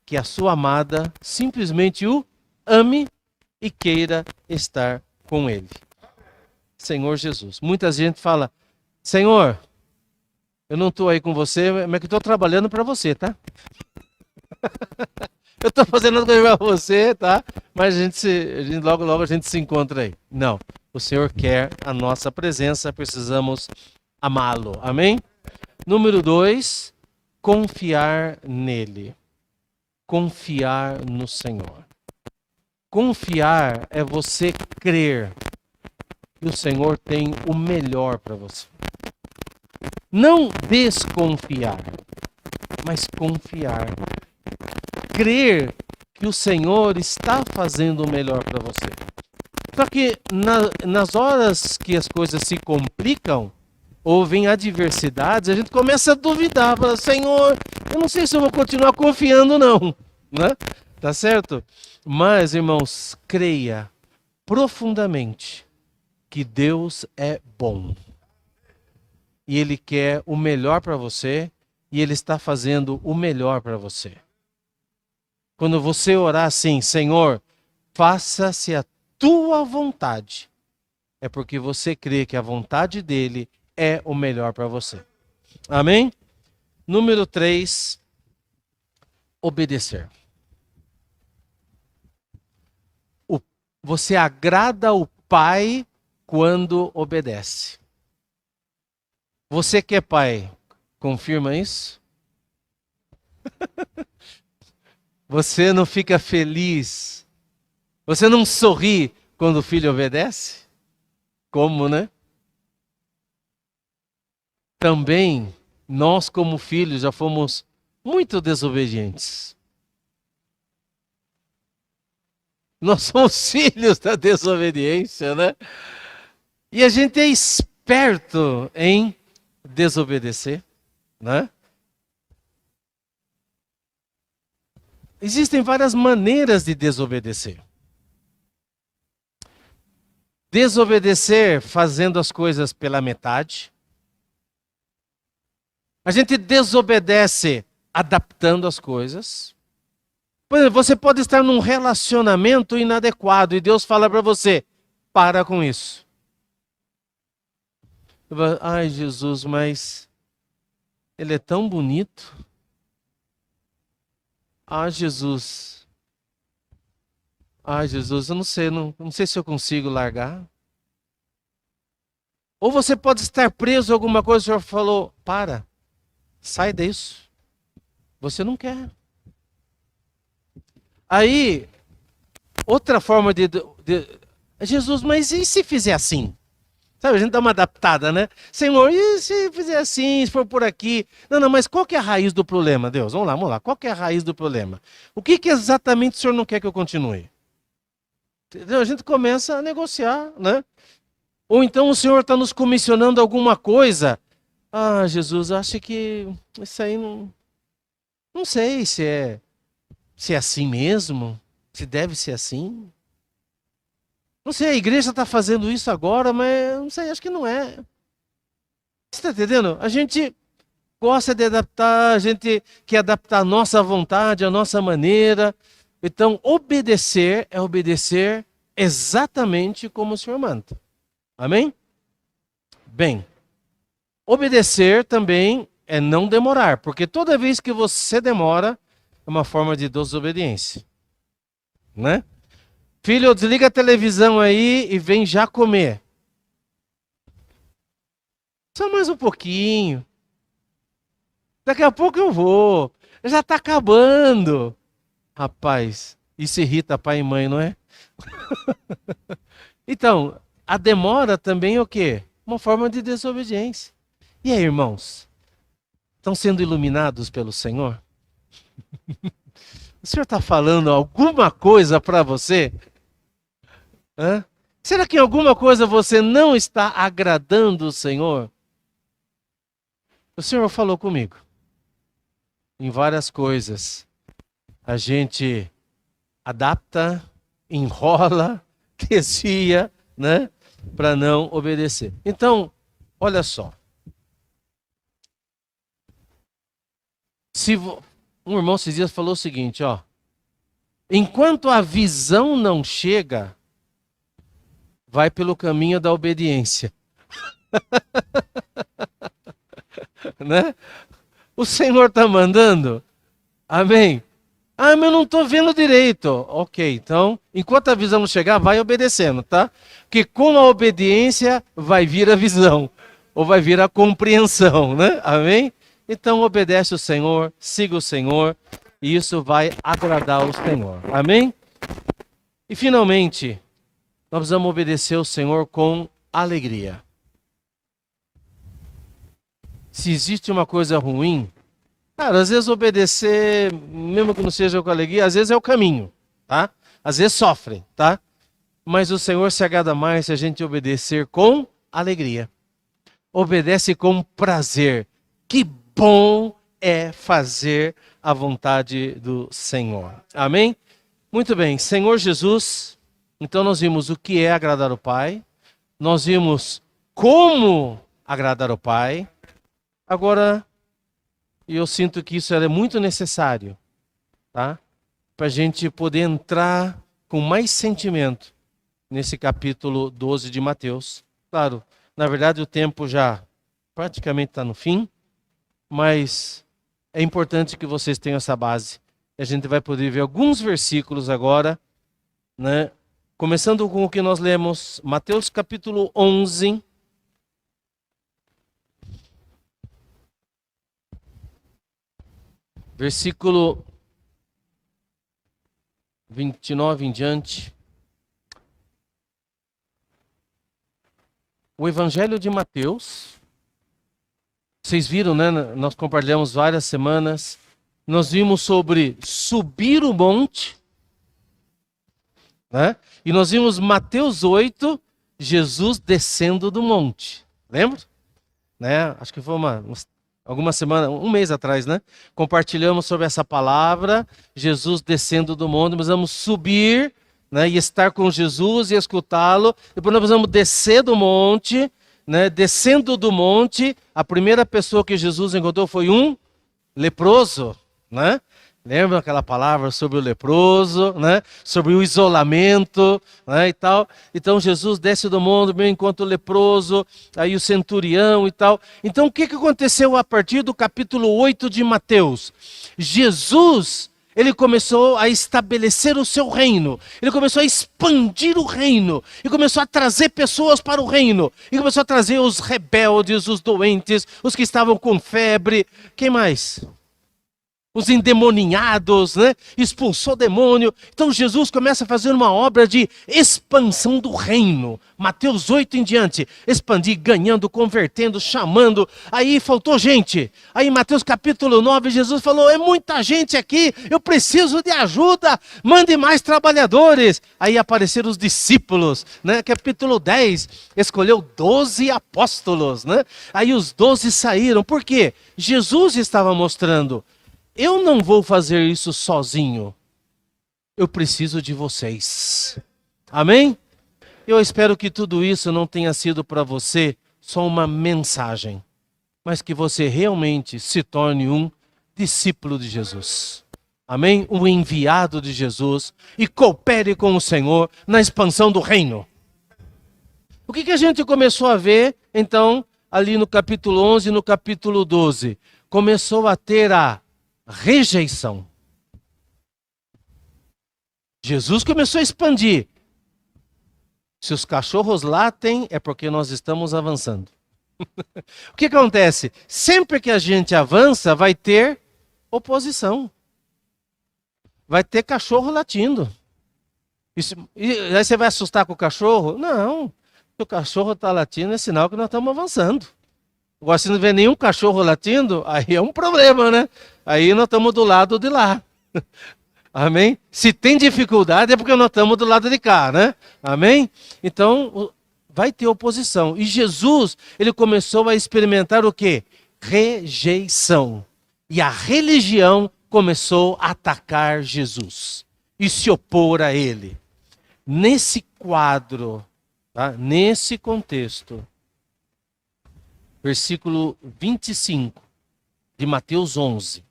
Que a sua amada simplesmente o ame e queira estar com Ele. Senhor Jesus. Muita gente fala, Senhor, eu não estou aí com você, mas que estou trabalhando para você, tá? Eu estou fazendo as coisas para você, tá? Mas logo a gente se encontra aí. Não, o Senhor quer a nossa presença, precisamos amá-lo. Amém? Número 2, confiar nele. Confiar no Senhor. Confiar é você crer que o Senhor tem o melhor para você. Não desconfiar, mas confiar. Crer que o Senhor está fazendo o melhor para você. Só que nas horas que as coisas se complicam, ou vem adversidades, a gente começa a duvidar, fala, Senhor, eu não sei se eu vou continuar confiando não, né? Tá certo? Mas, irmãos, creia profundamente que Deus é bom. E Ele quer o melhor para você, e Ele está fazendo o melhor para você. Quando você orar assim, Senhor, faça-se a tua vontade, é porque você crê que a vontade dEle é o melhor para você. Amém? Número 3, obedecer. Você agrada o Pai quando obedece. Você que é pai, confirma isso? Você não fica feliz? Você não sorri quando o filho obedece? Como, né? Também, nós como filhos já fomos muito desobedientes. Nós somos filhos da desobediência, né? E a gente é esperto em desobedecer, né? Existem várias maneiras de desobedecer. Desobedecer fazendo as coisas pela metade. A gente desobedece adaptando as coisas. Por exemplo, você pode estar num relacionamento inadequado e Deus fala para você, para com isso. Ai, Jesus, mas ele é tão bonito. Ah, Jesus. Ah, Jesus, eu não sei se eu consigo largar. Ou você pode estar preso a alguma coisa, o Senhor falou, para, sai disso. Você não quer. Aí, outra forma Jesus, mas e se fizer assim? Sabe, a gente dá uma adaptada, né? Senhor, e se fizer assim, se for por aqui? Não, mas qual que é a raiz do problema, Deus? Vamos lá. Qual que é a raiz do problema? O que exatamente o Senhor não quer que eu continue? Entendeu? A gente começa a negociar, né? Ou então o Senhor está nos comissionando alguma coisa. Ah, Jesus, acho que isso aí não sei se é assim mesmo, se deve ser assim. Não sei, a igreja está fazendo isso agora, mas não sei, acho que não é. Você está entendendo? A gente gosta de adaptar, a gente quer adaptar a nossa vontade, a nossa maneira. Então, obedecer é obedecer exatamente como o Senhor manda. Amém? Bem, obedecer também é não demorar, porque toda vez que você demora, é uma forma de desobediência. Né? Filho, desliga a televisão aí e vem já comer. Só mais um pouquinho. Daqui a pouco eu vou. Já está acabando. Rapaz, isso irrita pai e mãe, não é? Então, a demora também é o quê? Uma forma de desobediência. E aí, irmãos? Estão sendo iluminados pelo Senhor? O Senhor está falando alguma coisa para você? Hã? Será que em alguma coisa você não está agradando o Senhor? O Senhor falou comigo. Em várias coisas. A gente adapta, enrola, desvia, né? Para não obedecer. Então, olha só. Um irmão esses dias falou o seguinte, ó. Enquanto a visão não chega, vai pelo caminho da obediência. Né? O Senhor está mandando. Amém? Ah, mas eu não estou vendo direito. Ok, então, enquanto a visão não chegar, vai obedecendo, tá? Porque com a obediência vai vir a visão. Ou vai vir a compreensão, né? Amém? Então, obedece o Senhor, siga o Senhor. E isso vai agradar o Senhor. Amém? E finalmente, nós precisamos obedecer o Senhor com alegria. Se existe uma coisa ruim, cara, às vezes obedecer, mesmo que não seja com alegria, às vezes é o caminho, tá? Às vezes sofre, tá? mas o Senhor se agrada mais se a gente obedecer com alegria. Obedece com prazer. Que bom é fazer a vontade do Senhor. Amém? Muito bem, Senhor Jesus, então nós vimos o que é agradar o Pai, nós vimos como agradar o Pai. Agora, eu sinto que isso é muito necessário, tá? Para a gente poder entrar com mais sentimento nesse capítulo 12 de Mateus. Claro, na verdade o tempo já praticamente está no fim, mas é importante que vocês tenham essa base. A gente vai poder ver alguns versículos agora, né? Começando com o que nós lemos, Mateus capítulo 11. Versículo 29 em diante. O Evangelho de Mateus, vocês viram, né? Nós compartilhamos várias semanas. Nós vimos sobre subir o monte, né? E nós vimos Mateus 8, Jesus descendo do monte. Lembra? Né? Acho que foi alguma semana, um mês atrás, né? Compartilhamos sobre essa palavra, Jesus descendo do monte. Nós vamos subir, né? E estar com Jesus e escutá-lo. Depois nós vamos descer do monte, né? Descendo do monte, a primeira pessoa que Jesus encontrou foi um leproso, né? Lembra aquela palavra sobre o leproso, né? Sobre o isolamento, né? E tal. Então Jesus desce do monte, enquanto o leproso, aí o centurião e tal. Então o que aconteceu a partir do capítulo 8 de Mateus? Jesus, ele começou a estabelecer o seu reino. Ele começou a expandir o reino. E começou a trazer pessoas para o reino. E começou a trazer os rebeldes, os doentes, os que estavam com febre. Quem mais? Os endemoniados, né? Expulsou demônio. Então Jesus começa a fazer uma obra de expansão do reino. Mateus 8 em diante. Expandir, ganhando, convertendo, chamando. Aí faltou gente. Aí em Mateus capítulo 9, Jesus falou, é muita gente aqui, eu preciso de ajuda. Mande mais trabalhadores. Aí apareceram os discípulos, né? Capítulo 10, escolheu 12 apóstolos, né? Aí os 12 saíram. Por quê? Jesus estava mostrando, eu não vou fazer isso sozinho. Eu preciso de vocês. Amém? Eu espero que tudo isso não tenha sido para você só uma mensagem, mas que você realmente se torne um discípulo de Jesus. Amém? Um enviado de Jesus e coopere com o Senhor na expansão do reino. O que a gente começou a ver, então, ali no capítulo 11 e no capítulo 12? Começou a ter a rejeição. Jesus começou a expandir. Se os cachorros latem, é porque nós estamos avançando. O que acontece? Sempre que a gente avança, vai ter oposição. Vai ter cachorro latindo. E aí você vai assustar com o cachorro? Não. Se o cachorro está latindo, é sinal que nós estamos avançando. Agora, se não vê nenhum cachorro latindo, aí é um problema, né? Aí nós estamos do lado de lá. Amém? Se tem dificuldade é porque nós estamos do lado de cá, né? Amém? Então, vai ter oposição. E Jesus, ele começou a experimentar o quê? Rejeição. E a religião começou a atacar Jesus e se opor a ele. Nesse quadro, tá? Nesse contexto, versículo 25 de Mateus 11.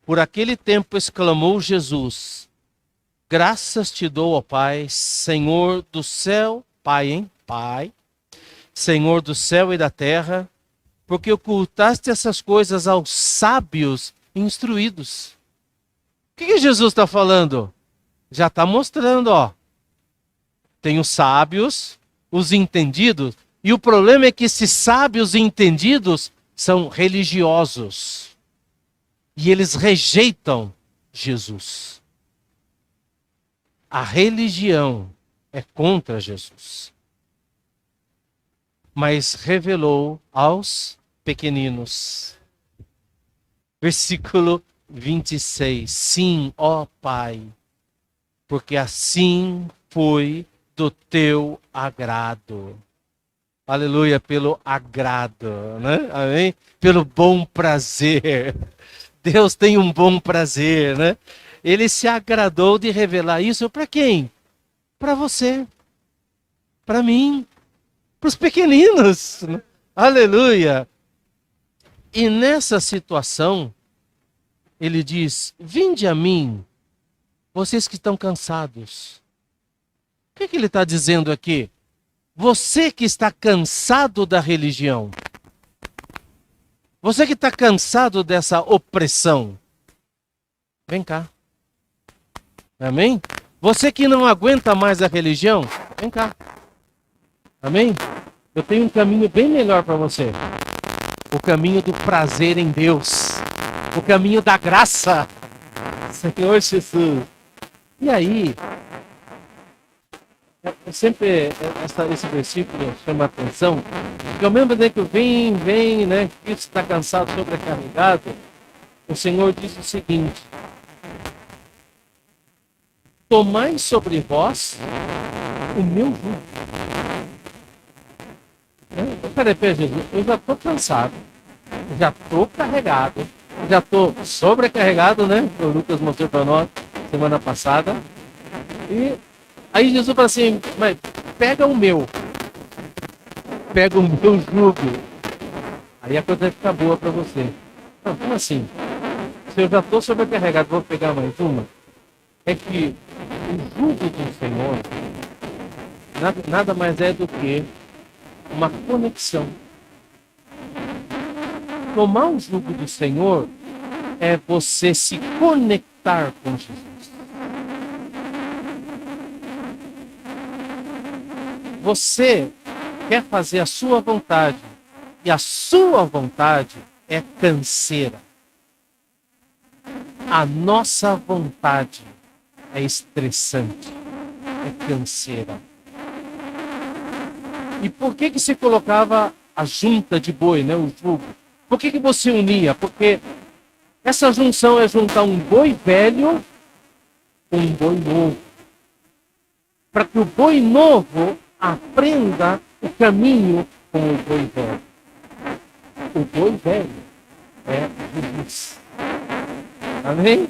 Por aquele tempo exclamou Jesus, graças te dou, ó Pai, Senhor do céu, Pai, hein? Pai, Senhor do céu e da terra, porque ocultaste essas coisas aos sábios instruídos. O que Jesus está falando? Já está mostrando, ó. Tem os sábios, os entendidos, e o problema é que esses sábios e entendidos são religiosos. E eles rejeitam Jesus. A religião é contra Jesus. Mas revelou aos pequeninos. Versículo 26. Sim, ó Pai, porque assim foi do teu agrado. Aleluia, pelo agrado, né? Amém? Pelo bom prazer. Deus tem um bom prazer, né? Ele se agradou de revelar isso para quem? Para você, para mim, para os pequeninos. Aleluia! E nessa situação, ele diz: vinde a mim, vocês que estão cansados. O que ele está dizendo aqui? Você que está cansado da religião. Você que está cansado dessa opressão. Vem cá. Amém? Você que não aguenta mais a religião. Vem cá. Amém? Eu tenho um caminho bem melhor para você. O caminho do prazer em Deus. O caminho da graça. Senhor Jesus. E aí, esse versículo chama a atenção, porque ao mesmo tempo que vem, né, Cristo está cansado, sobrecarregado, o Senhor diz o seguinte: tomai sobre vós o meu jugo. Peraí, Jesus, eu já estou cansado, já estou carregado, já estou sobrecarregado, né? O Lucas mostrou para nós semana passada. E aí Jesus fala assim: mas pega o meu jugo. Aí a coisa vai ficar boa para você. Não, como assim? Se eu já estou sobrecarregado, vou pegar mais uma? É que o jugo do Senhor nada mais é do que uma conexão. Tomar o jugo do Senhor é você se conectar com Jesus. Você quer fazer a sua vontade, e a sua vontade é canseira. A nossa vontade é estressante, é canseira. E por que se colocava a junta de boi, né, o jugo? Por que você unia? Porque essa junção é juntar um boi velho com um boi novo. Para que o boi novo aprenda o caminho com o boi velho. O boi velho é Jesus. Amém?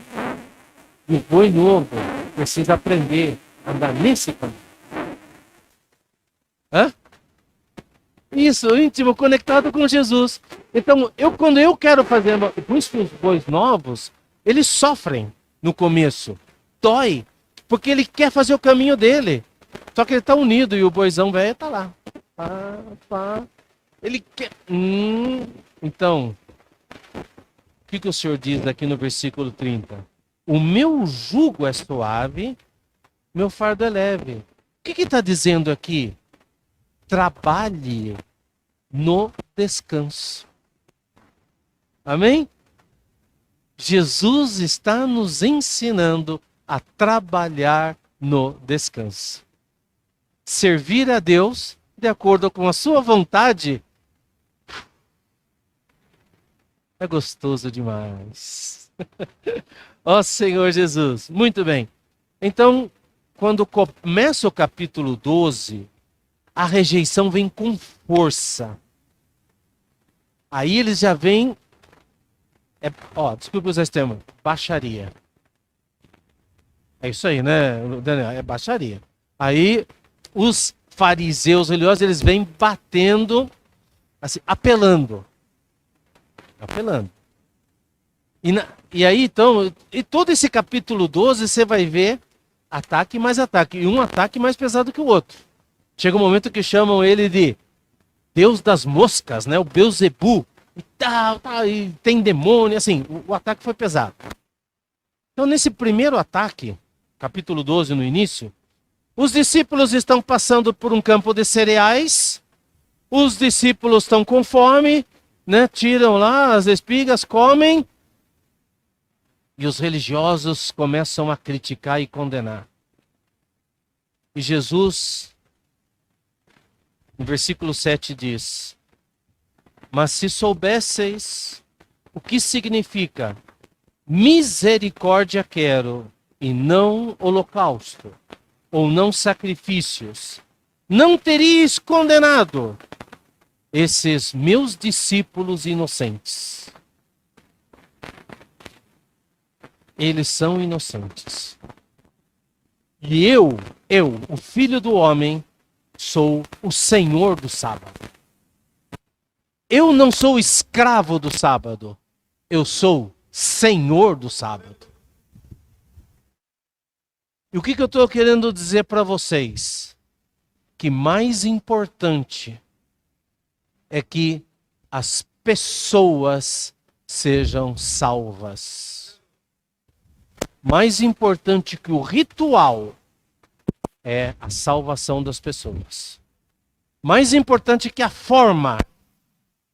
E o boi novo precisa aprender a andar nesse caminho. Hã? Isso, íntimo, conectado com Jesus. Então, quando eu quero fazer... Por isso que os bois novos, eles sofrem no começo. Dói. Porque ele quer fazer o caminho dele. Só que ele está unido e o boizão velho está lá. Ele quer... Então, o que o Senhor diz aqui no versículo 30? O meu jugo é suave, meu fardo é leve. O que está dizendo aqui? Trabalhe no descanso. Amém? Jesus está nos ensinando a trabalhar no descanso. Servir a Deus de acordo com a sua vontade é gostoso demais. Ó Senhor Jesus. Muito bem. Então, quando começa o capítulo 12, a rejeição vem com força. Aí eles já vêm... desculpa usar esse termo. Baixaria. É isso aí, né, Daniel? É baixaria. Aí os fariseus religiosos, eles vêm batendo, assim, apelando. E aí, então, e todo esse capítulo 12, você vai ver ataque mais ataque. E um ataque mais pesado que o outro. Chega um momento que chamam ele de Deus das moscas, né? O Beelzebu. E tal, e tem demônio, assim, o ataque foi pesado. Então, nesse primeiro ataque, capítulo 12, no início, os discípulos estão passando por um campo de cereais, os discípulos estão com fome, né? Tiram lá as espigas, comem, e os religiosos começam a criticar e condenar. E Jesus, no versículo 7 diz: mas se soubesseis o que significa misericórdia quero e não holocausto, ou não sacrifícios, não teríeis condenado esses meus discípulos inocentes. Eles são inocentes. E eu, o Filho do Homem, sou o Senhor do sábado. Eu não sou escravo do sábado. Eu sou Senhor do sábado. E o que eu estou querendo dizer para vocês? Que mais importante é que as pessoas sejam salvas. Mais importante que o ritual é a salvação das pessoas. Mais importante que a forma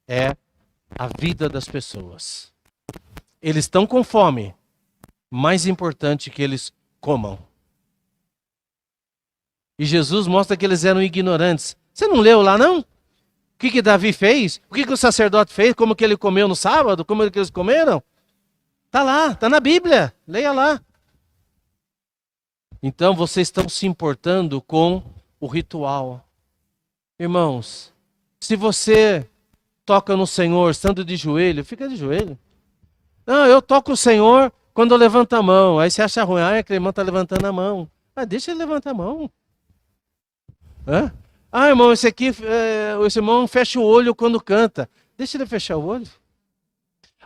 é a vida das pessoas. Eles estão com fome. Mais importante que eles comam. E Jesus mostra que eles eram ignorantes. Você não leu lá, não? O que Davi fez? O que o sacerdote fez? Como que ele comeu no sábado? Como que eles comeram? Está lá, está na Bíblia. Leia lá. Então vocês estão se importando com o ritual. Irmãos, se você toca no Senhor estando de joelho, fica de joelho. Não, eu toco o Senhor quando eu levanto a mão. Aí você acha ruim, aquele irmão está levantando a mão. Deixa ele levantar a mão. Hã? Irmão, esse irmão fecha o olho quando canta. Deixa ele fechar o olho.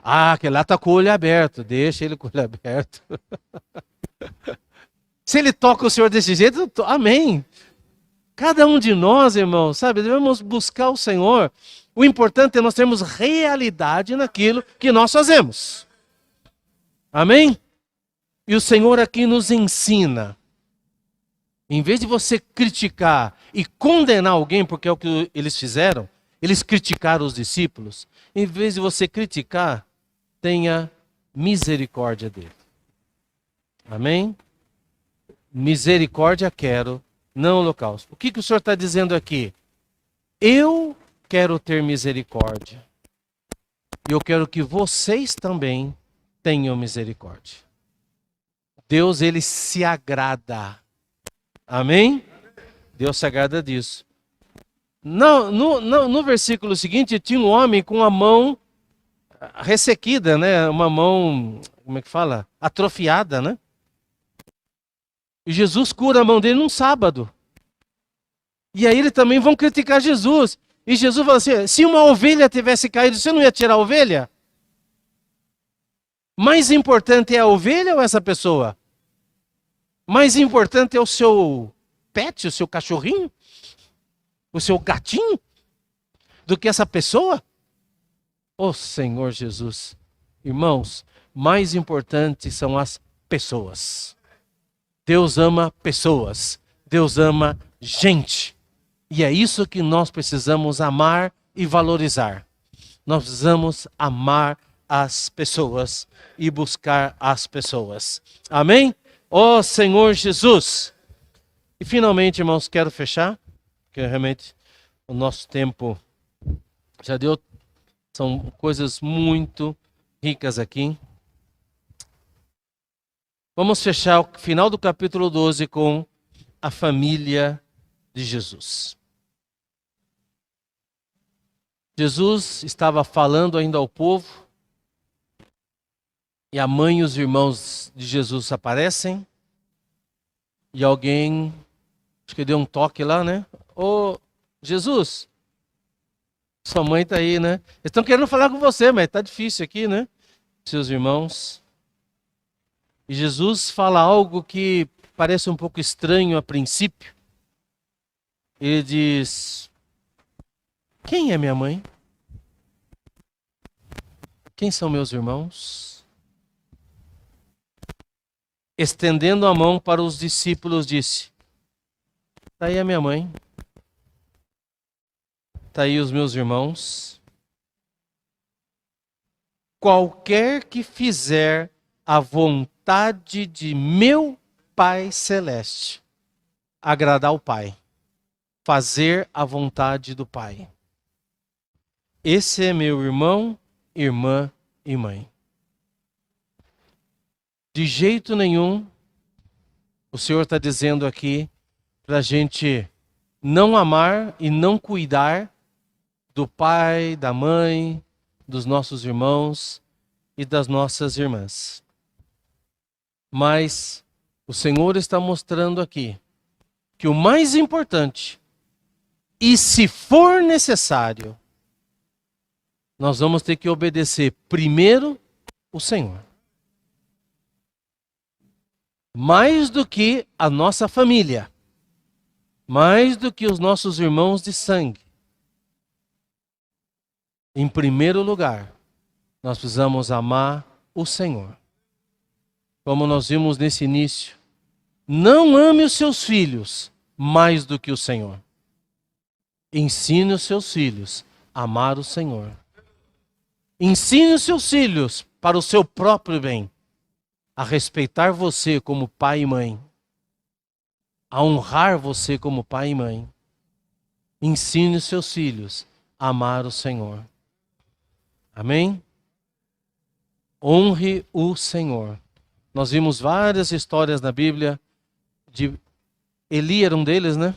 Aquele lá está com o olho aberto. Deixa ele com o olho aberto. Se ele toca o Senhor desse jeito, amém. Cada um de nós, irmãos, sabe, devemos buscar o Senhor. O importante é nós termos realidade naquilo que nós fazemos. Amém? E o Senhor aqui nos ensina. Em vez de você criticar e condenar alguém, porque é o que eles fizeram, eles criticaram os discípulos. Em vez de você criticar, tenha misericórdia dele. Amém? Misericórdia quero, não holocausto. O que o Senhor está dizendo aqui? Eu quero ter misericórdia. E eu quero que vocês também tenham misericórdia. Deus, ele se agrada. Amém? Deus se agrada disso. No versículo seguinte, tinha um homem com a mão ressequida, né? Uma mão, como é que fala? Atrofiada, né? E Jesus cura a mão dele num sábado. E aí eles também vão criticar Jesus. E Jesus fala assim, se uma ovelha tivesse caído, você não ia tirar a ovelha? Mais importante é a ovelha ou essa pessoa? Mais importante é o seu pet, o seu cachorrinho? O seu gatinho? Do que essa pessoa? Oh Senhor Jesus. Irmãos, mais importante são as pessoas. Deus ama pessoas. Deus ama gente. E é isso que nós precisamos amar e valorizar. Nós precisamos amar as pessoas e buscar as pessoas. Amém? Ó Senhor Jesus. E finalmente, irmãos, quero fechar, porque realmente o nosso tempo já deu. São coisas muito ricas aqui. Vamos fechar o final do capítulo 12 com a família de Jesus. Jesus estava falando ainda ao povo, e a mãe e os irmãos de Jesus aparecem, e alguém, acho que deu um toque lá, né? Ô, Jesus, sua mãe está aí, né? Eles estão querendo falar com você, mas está difícil aqui, né? Seus irmãos. E Jesus fala algo que parece um pouco estranho a princípio. Ele diz, quem é minha mãe? Quem são meus irmãos? Estendendo a mão para os discípulos, disse, está aí a minha mãe. Está aí os meus irmãos. Qualquer que fizer a vontade de meu Pai Celeste, agradar ao Pai, fazer a vontade do Pai. Esse é meu irmão, irmã e mãe. De jeito nenhum, o Senhor está dizendo aqui para a gente não amar e não cuidar do pai, da mãe, dos nossos irmãos e das nossas irmãs. Mas o Senhor está mostrando aqui que o mais importante, e se for necessário, nós vamos ter que obedecer primeiro o Senhor. Mais do que a nossa família, mais do que os nossos irmãos de sangue. Em primeiro lugar, nós precisamos amar o Senhor. Como nós vimos nesse início, não ame os seus filhos mais do que o Senhor. Ensine os seus filhos a amar o Senhor. Ensine os seus filhos para o seu próprio bem, a respeitar você como pai e mãe, a honrar você como pai e mãe. Ensine os seus filhos a amar o Senhor. Amém? Honre o Senhor. Nós vimos várias histórias na Bíblia de Eli, era um deles, né?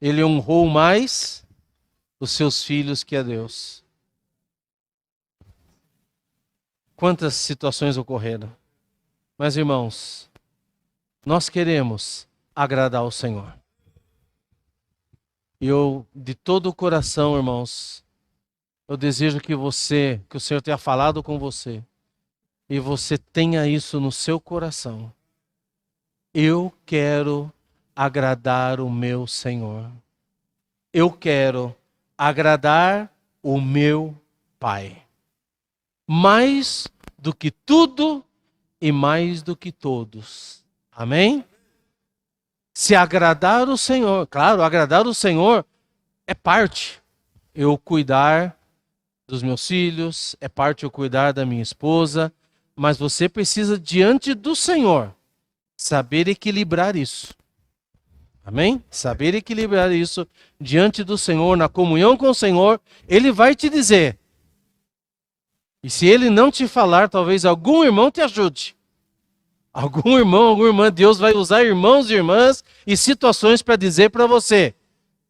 Ele honrou mais os seus filhos que a Deus. Quantas situações ocorreram. Mas, irmãos, nós queremos agradar ao Senhor. E eu, de todo o coração, irmãos, eu desejo que o Senhor tenha falado com você, e você tenha isso no seu coração. Eu quero agradar o meu Senhor. Eu quero agradar o meu Pai. Mais do que tudo e mais do que todos. Amém? Se agradar o Senhor, claro, agradar o Senhor é parte. Eu cuidar dos meus filhos, é parte eu cuidar da minha esposa, mas você precisa, diante do Senhor, saber equilibrar isso. Amém? Saber equilibrar isso diante do Senhor, na comunhão com o Senhor, Ele vai te dizer. E se Ele não te falar, talvez algum irmão te ajude. Algum irmão, alguma irmã, Deus vai usar irmãos e irmãs e situações para dizer para você.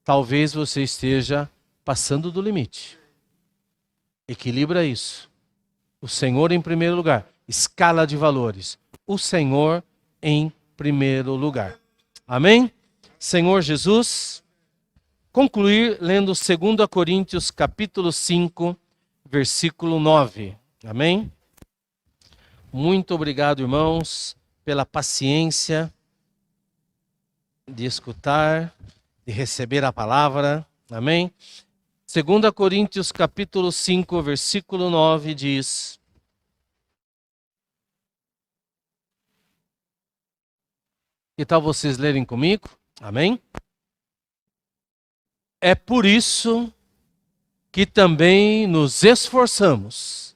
Talvez você esteja passando do limite. Equilibra isso. O Senhor em primeiro lugar. Escala de valores. O Senhor em primeiro lugar. Amém? Senhor Jesus, concluir lendo 2 Coríntios capítulo 5, versículo 9. Amém? Muito obrigado, irmãos, pela paciência de escutar, de receber a palavra. Amém? 2 Coríntios capítulo 5, versículo 9 diz: que tal vocês lerem comigo? Amém? É por isso que também nos esforçamos,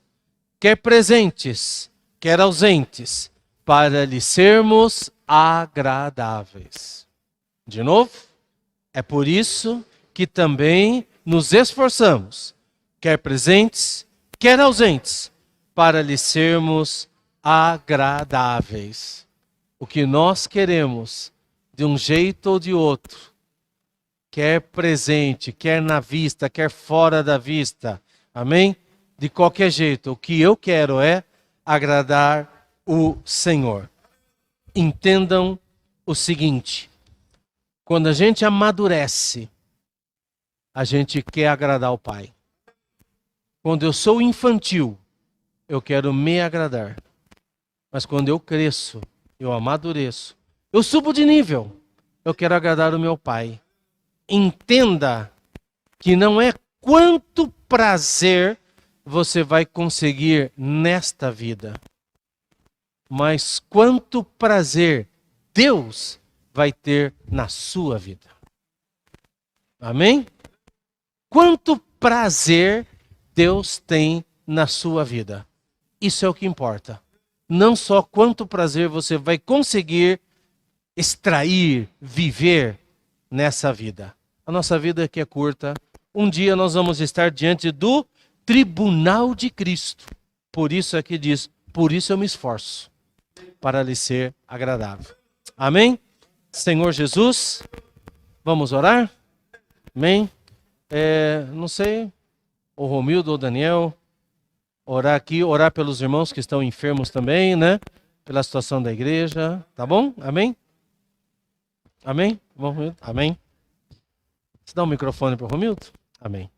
quer presentes, quer ausentes, para lhe sermos agradáveis. De novo, é por isso que também nos esforçamos, quer presentes, quer ausentes, para lhe sermos agradáveis. O que nós queremos, de um jeito ou de outro, quer presente, quer na vista, quer fora da vista, amém? De qualquer jeito, o que eu quero é agradar o Senhor. Entendam o seguinte: quando a gente amadurece, a gente quer agradar o Pai. Quando eu sou infantil, eu quero me agradar. Mas quando eu cresço, eu amadureço, eu subo de nível, eu quero agradar o meu Pai. Entenda que não é quanto prazer você vai conseguir nesta vida, mas quanto prazer Deus vai ter na sua vida. Amém? Quanto prazer Deus tem na sua vida. Isso é o que importa. Não só quanto prazer você vai conseguir extrair, viver nessa vida. A nossa vida aqui é curta. Um dia nós vamos estar diante do tribunal de Cristo. Por isso é que diz, por isso eu me esforço, para lhe ser agradável. Amém? Senhor Jesus, vamos orar? Amém? Não sei, o Romildo ou o Daniel, orar aqui, orar pelos irmãos que estão enfermos também, né? Pela situação da igreja, tá bom? Amém? Amém? Bom, Romildo? Amém? Você dá um microfone para o Romildo? Amém.